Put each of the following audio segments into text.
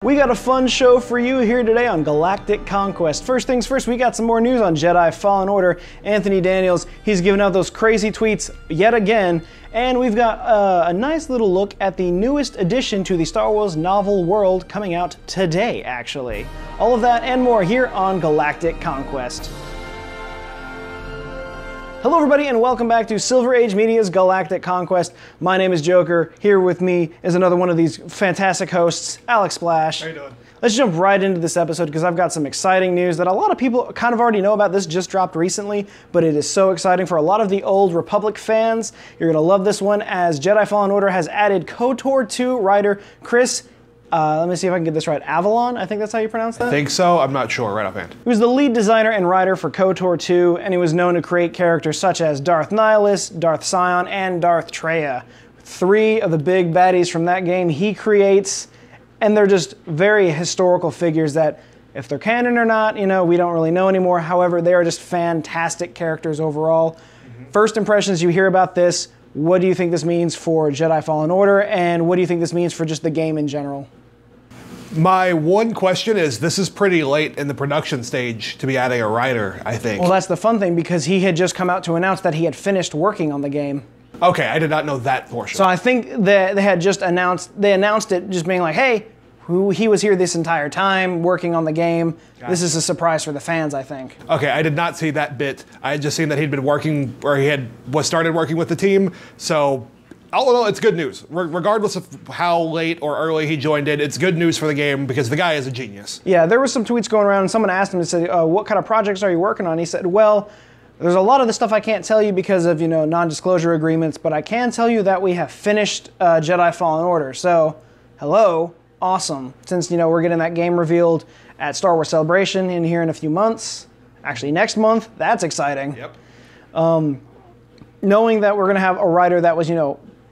We got a fun show for you here today on Galactic Conquest. First things first, we got some more news on Jedi Fallen Order. Anthony Daniels, he's giving out those crazy tweets yet again. And we've got a nice little look at the newest addition to the Star Wars novel world coming out today, actually. All of that and more here on Galactic Conquest. Hello everybody and welcome back to Silver Age Media's Galactic Conquest. My name is Joker. Here with me is another one of these fantastic hosts, Alex Splash. How you doing? Let's jump right into this episode because I've got some exciting news that a lot of people kind of already know about. This just dropped recently, but it is so exciting for a lot of the old Republic fans. You're going to love this one as Jedi Fallen Order has added KOTOR 2 writer Chris let me see if I can get this right. Avalon, I think that's how you pronounce that? I think so. I'm not sure right offhand. He was the lead designer and writer for KOTOR 2, and he was known to create characters such as Darth Nihilus, Darth Sion, and Darth Traya. Three of the big baddies from that game he creates, and they're just very historical figures that, if they're canon or not, you know, we don't really know anymore. However, they are just fantastic characters overall. First impressions you hear about this, what do you think this means for Jedi Fallen Order, and what do you think this means for just the game in general? My one question is, this is pretty late in the production stage to be adding a writer, I think. Well, that's the fun thing, because he had just come out to announce that he had finished working on the game. Okay, I did not know that portion. So I think that they had just announced it just being like, hey, he was here this entire time working on the game. Gotcha. This is a surprise for the fans, I think. Okay, I did not see that bit. I had just seen that he'd been working, or was started working with the team, so all in all, it's good news. Regardless of how late or early he joined in, it's good news for the game because the guy is a genius. Yeah, there were some tweets going around and someone asked him to say, what kind of projects are you working on? He said, well, there's a lot of the stuff I can't tell you because of, non-disclosure agreements, but I can tell you that we have finished Jedi Fallen Order. So, hello, awesome. Since, we're getting that game revealed at Star Wars Celebration in here in a few months, actually next month, that's exciting. Yep. Knowing that we're going to have a writer that was,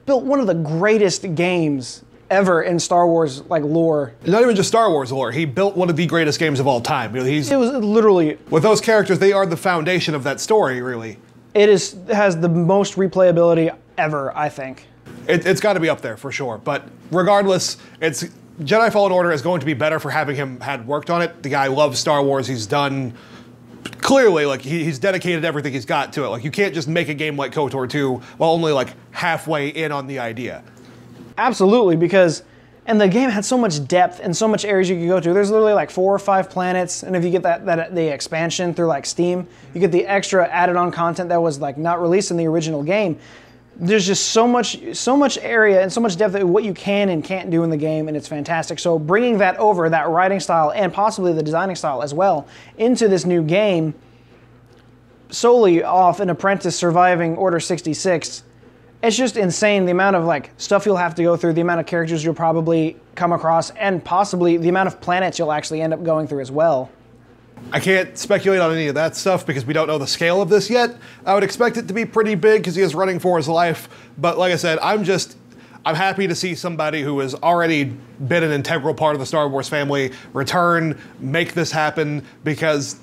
built one of the greatest games ever in Star Wars lore. Not even just Star Wars lore. He built one of the greatest games of all time. It was literally, with those characters, they are the foundation of that story, really. It has the most replayability ever, I think. It's got to be up there for sure. But regardless, Jedi Fallen Order is going to be better for having him had worked on it. The guy loves Star Wars. He's done. Clearly, he's dedicated everything he's got to it. You can't just make a game like KOTOR 2 while only halfway in on the idea. Absolutely, and the game had so much depth and so much areas you could go to. There's literally 4 or 5 planets, and if you get the expansion through Steam, you get the extra added on content that was not released in the original game. There's just so much area and so much depth of what you can and can't do in the game, and it's fantastic. So bringing that over, that writing style and possibly the designing style as well, into this new game, solely off an apprentice surviving Order 66, it's just insane the amount of stuff you'll have to go through, the amount of characters you'll probably come across, and possibly the amount of planets you'll actually end up going through as well. I can't speculate on any of that stuff because we don't know the scale of this yet. I would expect it to be pretty big because he is running for his life. But like I said, I'm happy to see somebody who has already been an integral part of the Star Wars family return, make this happen, because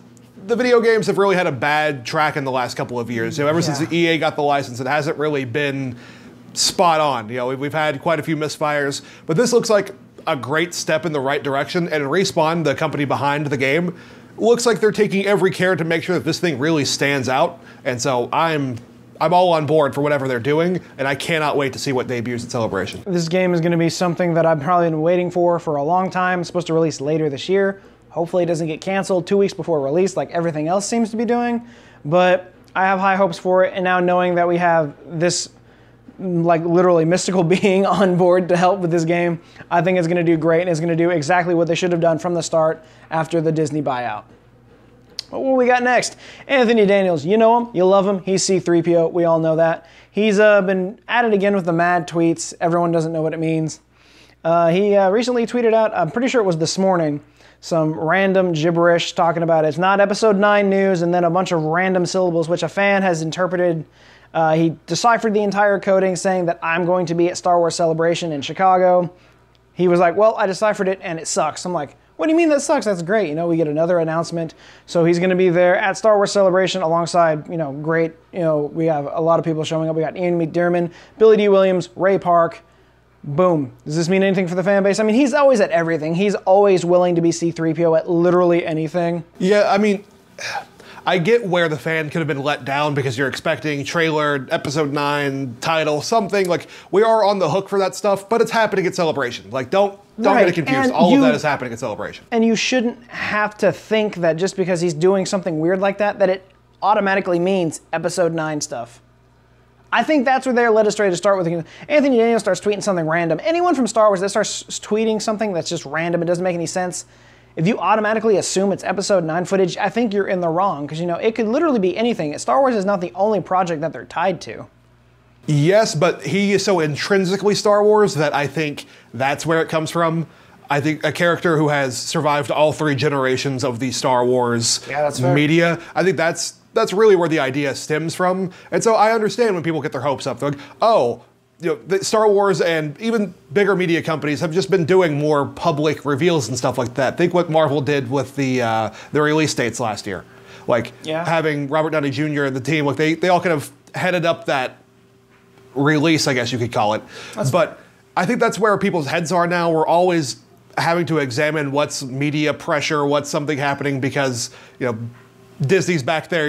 the video games have really had a bad track in the last couple of years. Ever since the EA got the license, it hasn't really been spot on. We've had quite a few misfires, but this looks like a great step in the right direction. And Respawn, the company behind the game, looks like they're taking every care to make sure that this thing really stands out. And so I'm all on board for whatever they're doing, and I cannot wait to see what debuts at Celebration. This game is going to be something that I've probably been waiting for a long time. It's supposed to release later this year. Hopefully it doesn't get canceled 2 weeks before release like everything else seems to be doing. But I have high hopes for it, and now knowing that we have this literally mystical being on board to help with this game, I think it's going to do great, and it's going to do exactly what they should have done from the start after the Disney buyout. What we got next? Anthony Daniels. You know him. You love him. He's C-3PO. We all know that. He's been at it again with the mad tweets. Everyone doesn't know what it means. He recently tweeted out, I'm pretty sure it was this morning, some random gibberish talking about it's not episode 9 news, and then a bunch of random syllables, which a fan has interpreted. He deciphered the entire coding saying that I'm going to be at Star Wars Celebration in Chicago. He was like, well, I deciphered it and it sucks. I'm like, what do you mean that sucks? That's great. We get another announcement. So he's going to be there at Star Wars Celebration alongside, great, we have a lot of people showing up. We got Ian McDiarmid, Billy D. Williams, Ray Park, Boom. Does this mean anything for the fan base? I mean, he's always at everything. He's always willing to be C-3PO at literally anything. Yeah, I mean, I get where the fan could have been let down because you're expecting trailer, episode 9, title, something. Like, we are on the hook for that stuff, but it's happening at Celebration. Like, don't get it confused. And all of that is happening at Celebration. And you shouldn't have to think that just because he's doing something weird like that, that it automatically means episode 9 stuff. I think that's where they're led astray to start with. Anthony Daniels starts tweeting something random. Anyone from Star Wars that starts tweeting something that's just random, it doesn't make any sense, if you automatically assume it's episode 9 footage, I think you're in the wrong, because, you know, it could literally be anything. Star Wars is not the only project that they're tied to. Yes, but he is so intrinsically Star Wars that I think that's where it comes from. I think a character who has survived all 3 generations of the Star Wars media, I think that's really where the idea stems from. And so I understand when people get their hopes up. They're like, oh, you know, the Star Wars and even bigger media companies have just been doing more public reveals and stuff like that. Think what Marvel did with the release dates last year. Like, having Robert Downey Jr. and the team, like they all kind of headed up that release, I guess you could call it. But I think that's where people's heads are now. We're always having to examine what's media pressure, what's something happening because, you know, Disney's back there,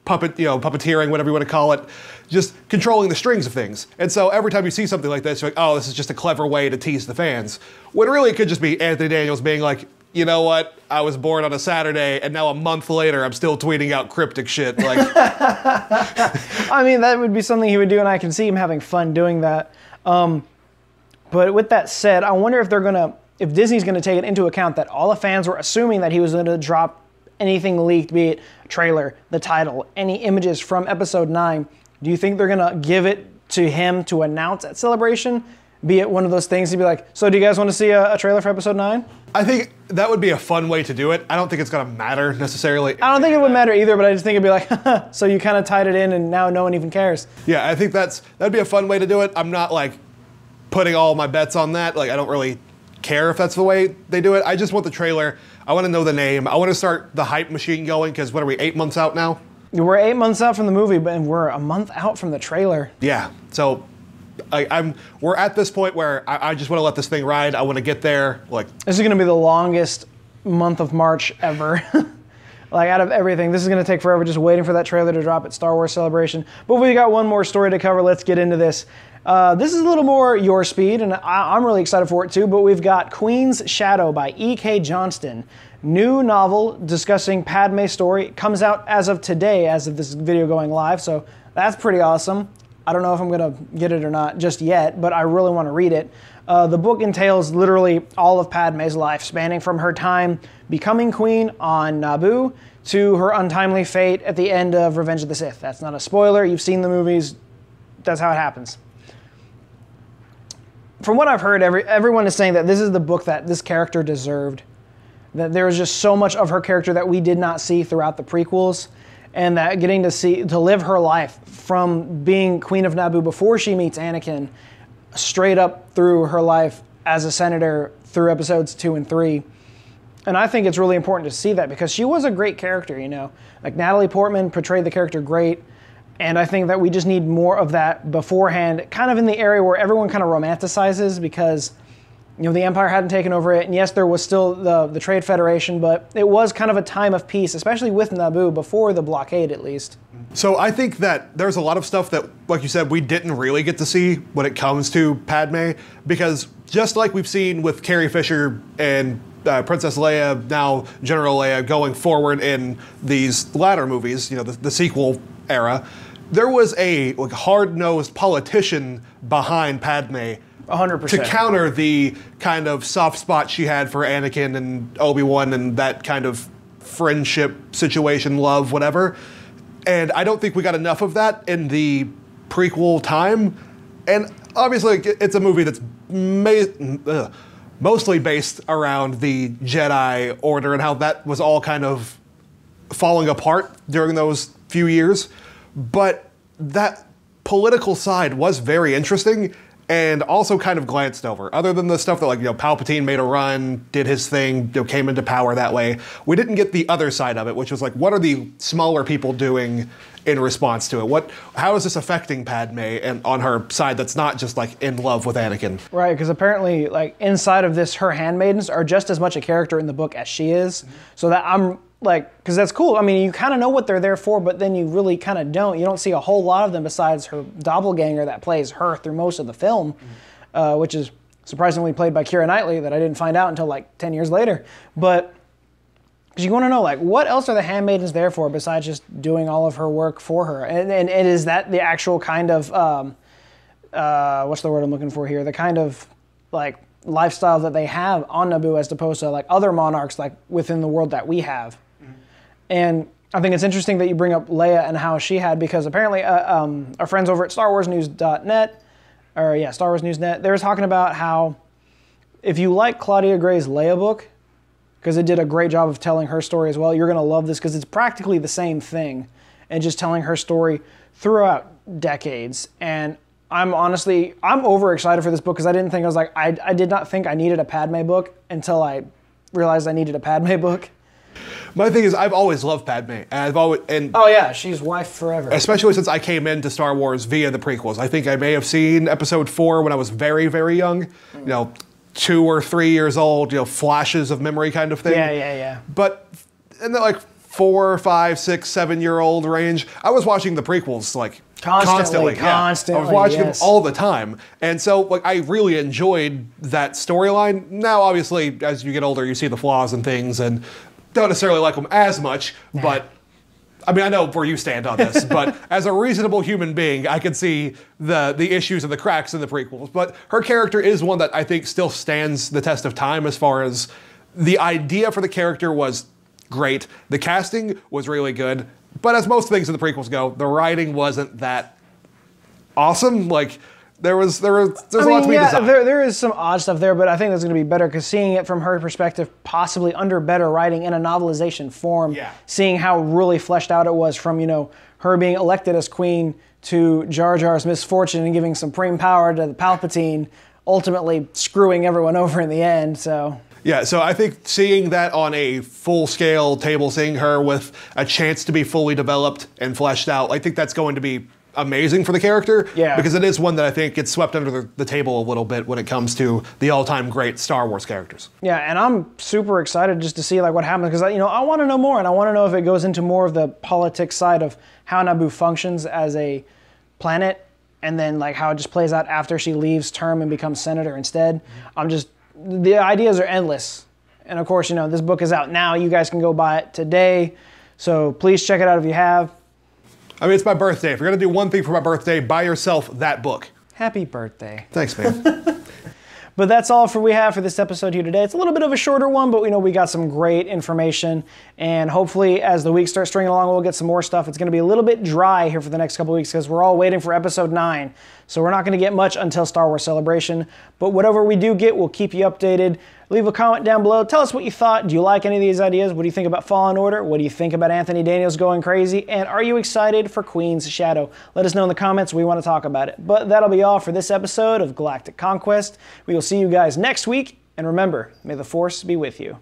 puppeteering, whatever you want to call it, just controlling the strings of things. And so every time you see something like this, you're like, oh, this is just a clever way to tease the fans. When really it could just be Anthony Daniels being like, you know what, I was born on a Saturday, and now a month later, I'm still tweeting out cryptic shit. Like, I mean, that would be something he would do, and I can see him having fun doing that. But with that said, I wonder if Disney's gonna take it into account that all the fans were assuming that he was gonna drop anything leaked, be it trailer, the title, any images from episode 9. Do you think they're gonna give it to him to announce at Celebration? Be it one of those things to be like, so do you guys want to see a trailer for episode 9? I think that would be a fun way to do it. I don't think it's gonna matter necessarily. I don't think it would matter either, but I just think it'd be like, so you kind of tied it in and now no one even cares. Yeah, I think that'd be a fun way to do it. I'm not like putting all my bets on that. Like, I don't really care if that's the way they do it. I just want the trailer. I want to know the name. I want to start the hype machine going, because what are we, 8 months out now? We're 8 months out from the movie, but we're a month out from the trailer. Yeah, so we're at this point where I just want to let this thing ride. I want to get there. Like, this is going to be the longest month of March ever. Like, out of everything, this is going to take forever just waiting for that trailer to drop at Star Wars Celebration. But we got one more story to cover. Let's get into this. This is a little more your speed, and I'm really excited for it too, but we've got Queen's Shadow by E.K. Johnston. New novel discussing Padme's story. It comes out as of today, as of this video going live, so that's pretty awesome. I don't know if I'm going to get it or not just yet, but I really want to read it. The book entails literally all of Padme's life, spanning from her time becoming queen on Naboo to her untimely fate at the end of Revenge of the Sith. That's not a spoiler. You've seen the movies. That's how it happens. From what I've heard, everyone is saying that this is the book that this character deserved. That there was just so much of her character that we did not see throughout the prequels, and that getting to live her life from being Queen of Naboo before she meets Anakin, straight up through her life as a senator through episodes 2 and 3. And I think it's really important to see that, because she was a great character, you know. Like, Natalie Portman portrayed the character great. And I think that we just need more of that beforehand, kind of in the area where everyone kind of romanticizes, because, you know, the Empire hadn't taken over it. And yes, there was still the Trade Federation, but it was kind of a time of peace, especially with Naboo, before the blockade at least. So I think that there's a lot of stuff that, like you said, we didn't really get to see when it comes to Padme, because just like we've seen with Carrie Fisher and Princess Leia, now General Leia, going forward in these latter movies, you know, the sequel era, there was a hard-nosed politician behind Padme 100%. to counter the kind of soft spot she had for Anakin and Obi-Wan and that kind of friendship situation, love, whatever. And I don't think we got enough of that in the prequel time. And obviously, it's a movie that's mostly based around the Jedi Order and how that was all kind of falling apart during those few years. But that political side was very interesting, and also kind of glanced over. Other than the stuff that, like, Palpatine made a run, did his thing, came into power that way, we didn't get the other side of it, which was like, what are the smaller people doing in response to it? How is this affecting Padme and on her side that's not just like in love with Anakin? Right, because apparently, like, inside of this, her handmaidens are just as much a character in the book as she is. So that I'm like, because that's cool. I mean, you kind of know what they're there for, but then you really kind of don't. You don't see a whole lot of them besides her doppelganger that plays her through most of the film, which is surprisingly played by Keira Knightley, that I didn't find out until like 10 years later. But because you want to know, like, what else are the handmaidens there for besides just doing all of her work for her? And is that the actual kind of, what's the word I'm looking for here? The kind of, like, lifestyle that they have on Naboo as opposed to, like, other monarchs, like, within the world that we have. And I think it's interesting that you bring up Leia and how she had, because apparently our friends over at StarWarsNews.net, Star Wars News Net, they were talking about how if you like Claudia Gray's Leia book, because it did a great job of telling her story as well, you're going to love this because it's practically the same thing and just telling her story throughout decades. And I'm overexcited for this book because I did not think I needed a Padme book until I realized I needed a Padme book. My thing is, I've always loved Padme. Oh yeah, she's wife forever. Especially since I came into Star Wars via the prequels. I think I may have seen Episode 4 when I was very, very young. 2 or 3 years old. Flashes of memory kind of thing. Yeah. But in the like 4, 5, 6, 7-year-old range, I was watching the prequels like constantly. I was watching them all the time. And so, like, I really enjoyed that storyline. Now, obviously, as you get older, you see the flaws and things and don't necessarily like them as much, but I mean, I know where you stand on this, but as a reasonable human being, I can see the issues and the cracks in the prequels. But her character is one that I think still stands the test of time as far as the idea for the character was great. The casting was really good. But as most things in the prequels go, the writing wasn't that awesome. Like, there's a lot to be desired. There is some odd stuff there, but I think that's going to be better because seeing it from her perspective, possibly under better writing in a novelization form, seeing how really fleshed out it was from, her being elected as queen to Jar Jar's misfortune and giving supreme power to Palpatine, ultimately screwing everyone over in the end, so... Yeah, so I think seeing that on a full-scale table, seeing her with a chance to be fully developed and fleshed out, I think that's going to be amazing for the character. Yeah. Because it is one that I think gets swept under the table a little bit when it comes to the all-time great Star Wars characters. Yeah, and I'm super excited just to see like what happens because I want to know more, and I want to know if it goes into more of the politics side of how Naboo functions as a planet, and then like how it just plays out after she leaves term and becomes senator instead. The ideas are endless. And of course, this book is out now. You guys can go buy it today. So please check it out if you have. I mean, it's my birthday. If you're going to do one thing for my birthday, buy yourself that book. Happy birthday. Thanks, man. But that's all we have for this episode here today. It's a little bit of a shorter one, but we got some great information. And hopefully, as the weeks start stringing along, we'll get some more stuff. It's going to be a little bit dry here for the next couple weeks because we're all waiting for episode 9. So we're not going to get much until Star Wars Celebration. But whatever we do get, we'll keep you updated. Leave a comment down below. Tell us what you thought. Do you like any of these ideas? What do you think about Fallen Order? What do you think about Anthony Daniels going crazy? And are you excited for Queen's Shadow? Let us know in the comments. We want to talk about it. But that'll be all for this episode of Galactic Conquest. We will see you guys next week. And remember, may the Force be with you.